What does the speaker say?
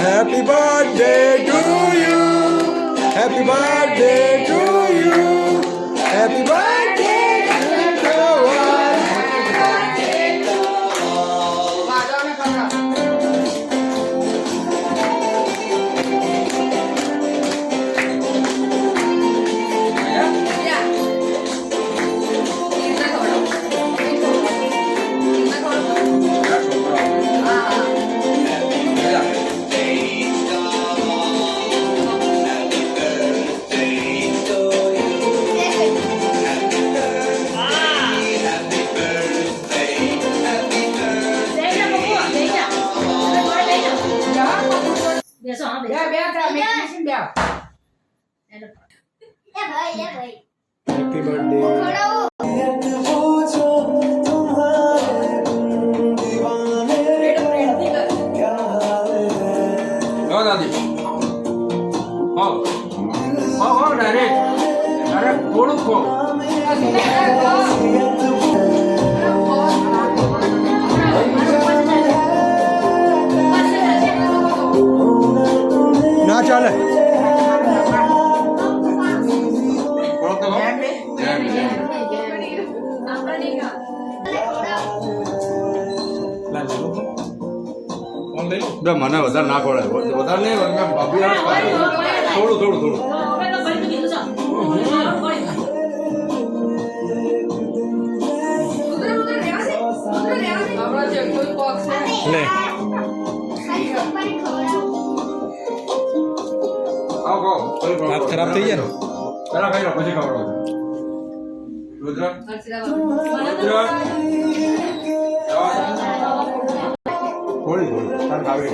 Happy birthday to you. Happy birthday to you. Happy birthday to us. Happy birthday. લો દાદી હો direct થોડુંક ખો ના ચાલે. મને વધારે ના ખવડાય વધારે નહીં થોડું લે હાથ ખરાબ થઈ જાય ને પેલા ખાઈ લો પછી ખવડાવો રુદ્ર થોડી તાર ખાવી